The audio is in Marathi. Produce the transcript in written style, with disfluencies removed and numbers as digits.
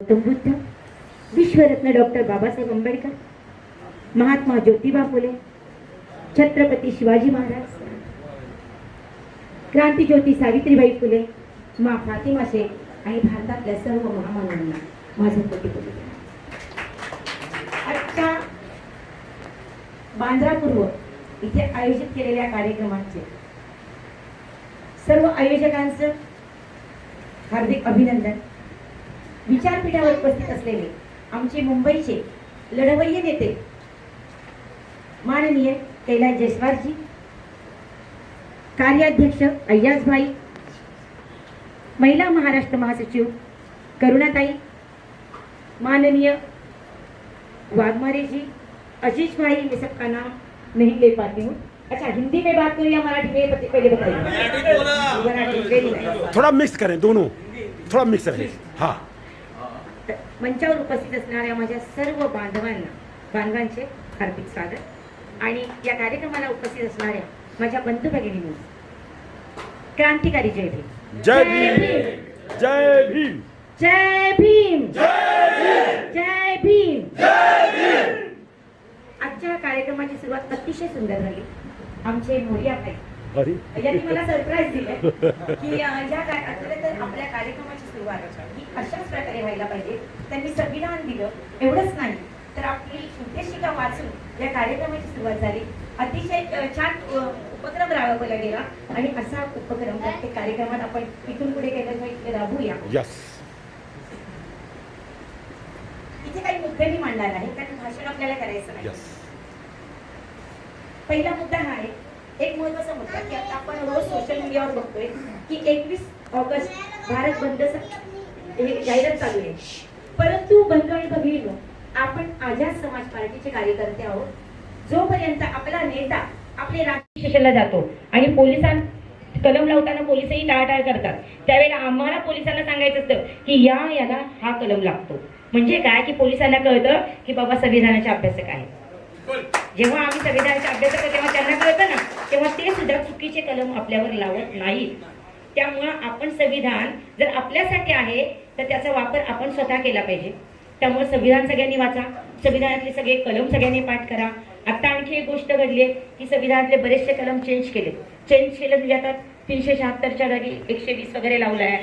गौतम बुद्ध, विश्वरत्न डॉक्टर बाबासाहेब आंबेडकर, महात्मा ज्योतिबा फुले, छत्रपती शिवाजी महाराज, क्रांतिज्योती सावित्रीबाई फुले, माँ फातिमा शेख आणि भारतातल्या सर्व महामानवांना माझं कोटी-कोटी आजच्या बांद्रा पूर्व इथे आयोजित केलेल्या कार्यक्रमाचे सर्व आयोजकांचं हार्दिक अभिनंदन। विचारपीठावर उपस्थित असलेले आमचे मुंबईचे लढवय्ये नेते माननीय कैलास जयस्वालजी, कार्याध्यक्ष अय्याजभाई, महिला महाराष्ट्र महासचिव करुणाताई, माननीय वाघमारे जी, आशीष भाई, मैं सबका नाम नहीं ले पाती हूँ। अच्छा, हिंदी में बात करूँ या मराठी में पहले बताइए। थोड़ा मिक्स करें दोनों, थोड़ा मिक्स करें। हाँ, मंचावर उपस्थित असणाऱ्या माझ्या सर्व बांधवांचे हार्दिक स्वागत आणि या कार्यक्रमाला उपस्थित असणाऱ्या माझ्या बंधू भगिनींनो क्रांतिकारी जय भीम, जय भीम, जय भीम, जय भीम, जय भीम, जय भीम। आजच्या कार्यक्रमाची सुरुवात अतिशय सुंदर झाली। आमचे मोरिया भाई यांनी मला सरप्राईज दिलं की या आपल्या कार्यक्रमाची सुरुवात ही अशाच प्रकारे व्हायला पाहिजे। त्यांनी संविधान दिलं, एवढंच नाही तर आपली उद्देशिका वाचून या कार्यक्रमाची सुरुवात झाली। अतिशय छान उपक्रम राबवला गेला आणि असा उपक्रम प्रत्येक कार्यक्रमात आपण इथून पुढे केल्याशिवाय राबवूया। इथे काही मुद्दे मी मांडणार आहे कारण भाषण आपल्याला करायचं नाही। पहिला मुद्दा हा आहे, एक महत्त्वाचा मुद्दा की आता आपण रोज सोशल मीडियावर बघतोय की 21 ऑगस्ट भारत बंद हे जाहिरात चालू आहे, परंतु बंधू आणि भगिनींनो, आपण आझाद समाज पार्टीचे कार्यकर्ते आहोत। जोपर्यंत आपला नेता आपले राष्ट्रीय स्टेशनला जातो आणि पोलिसांना कलम लावताना पोलिसही टाळाटाळ करतात, त्यावेळेला आम्हाला पोलिसांना सांगायचं असतं की याला हा कलम लागतो। म्हणजे काय की पोलिसांना कळतं की बाबा संविधानाचे अभ्यासक आहे। जेव्हा आम्ही संविधानाचे अभ्यासक तेव्हा त्यांना कळतं ना, तेव्हा ते सुद्धा चुकीचे कलम आपल्यावर लावत नाहीत। त्यामुळे आपण संविधान जर आपल्यासाठी आहे तर त्याचा वापर आपण स्वतः केला पाहिजे। त्यामुळे संविधान सगळ्यांनी वाचा, संविधानातले सगळे कलम सगळ्यांनी पाठ करा। आता आणखी एक गोष्ट घडली की संविधानातले बरेचसे कलम चेंज केले म्हणजे आता 376च्या जागी 120 वगैरे लावलाय,